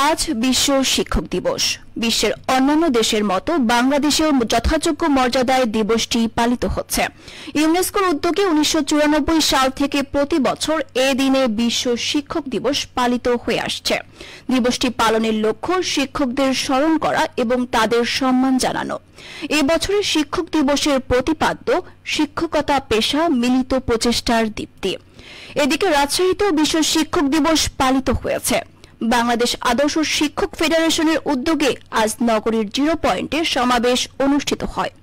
আজ বিশ্ব শিক্ষক দিবস। বিশ্বের অন্যান্য দেশের মতো বাংলাদেশেও যথাযোগ্য মর্যাদায় দিবসটি পালিত হচ্ছে। ইউনেস্কোর উদ্যোগে 1994 সাল থেকে প্রতি বছর এ দিনে বিশ্ব শিক্ষক দিবস পালিত হয়ে আসছে। দিবসটি পালনের লক্ষ্য শিক্ষকদের স্মরণ করা এবং তাদের সম্মান জানানো। এ বছরের শিক্ষক দিবসের প্রতিপাদ্য শিক্ষকতা পেশা মিলিত প্রচেষ্টার দীপ্তি। এদিকে রাজশাহীতেও বিশ্ব শিক্ষক দিবস পালিত হয়েছে। বাংলাদেশ আদর্শ শিক্ষক ফেডারেশনের উদ্যোগে আজ নগরীর 0 পয়েন্টে সমাবেশ অনুষ্ঠিত হয়।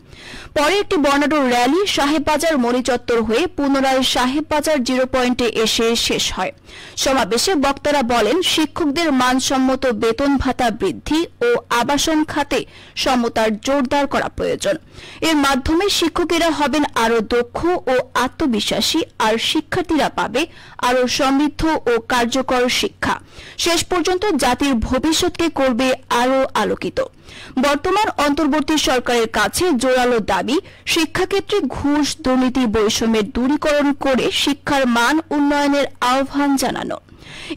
পরে একটি বর্ণাঢ্য র্যালি সাহেববাজার মণিচত্বর হয়ে পুনরায় সাহেববাজার 0 পয়েন্টে এসে শেষ হয়। সমাবেশে বক্তারা বলেন, শিক্ষকদের মানসম্মত বেতন ভাতা বৃদ্ধি ও আবাসন খাতে সমতার জোরদার করা প্রয়োজন। এর মাধ্যমে শিক্ষকেরা হবেন আরও দক্ষ ও আত্মবিশ্বাসী, আর শিক্ষার্থীরা পাবে আরও সমৃদ্ধ ও কার্যকর শিক্ষা। শেষ পর্যন্ত জাতির ভবিষ্যৎকে করবে আরও আলোকিত। বর্তমান অন্তর্বর্তী সরকারের কাছে জোরালো দাবি, শিক্ষাক্ষেত্রে ঘুষ, দুর্নীতি, বৈষম্যের দূরীকরণ করে শিক্ষার মান উন্নয়নের আহ্বান জানানো।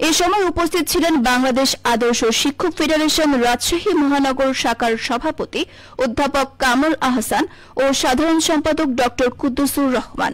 এ সময় উপস্থিত ছিলেন বাংলাদেশ আদর্শ শিক্ষক ফেডারেশন রাজশাহী মহানগর শাখার সভাপতি অধ্যাপক কামরুল আহসান ও সাধারণ সম্পাদক ড. কুদ্দুসুর রহমান।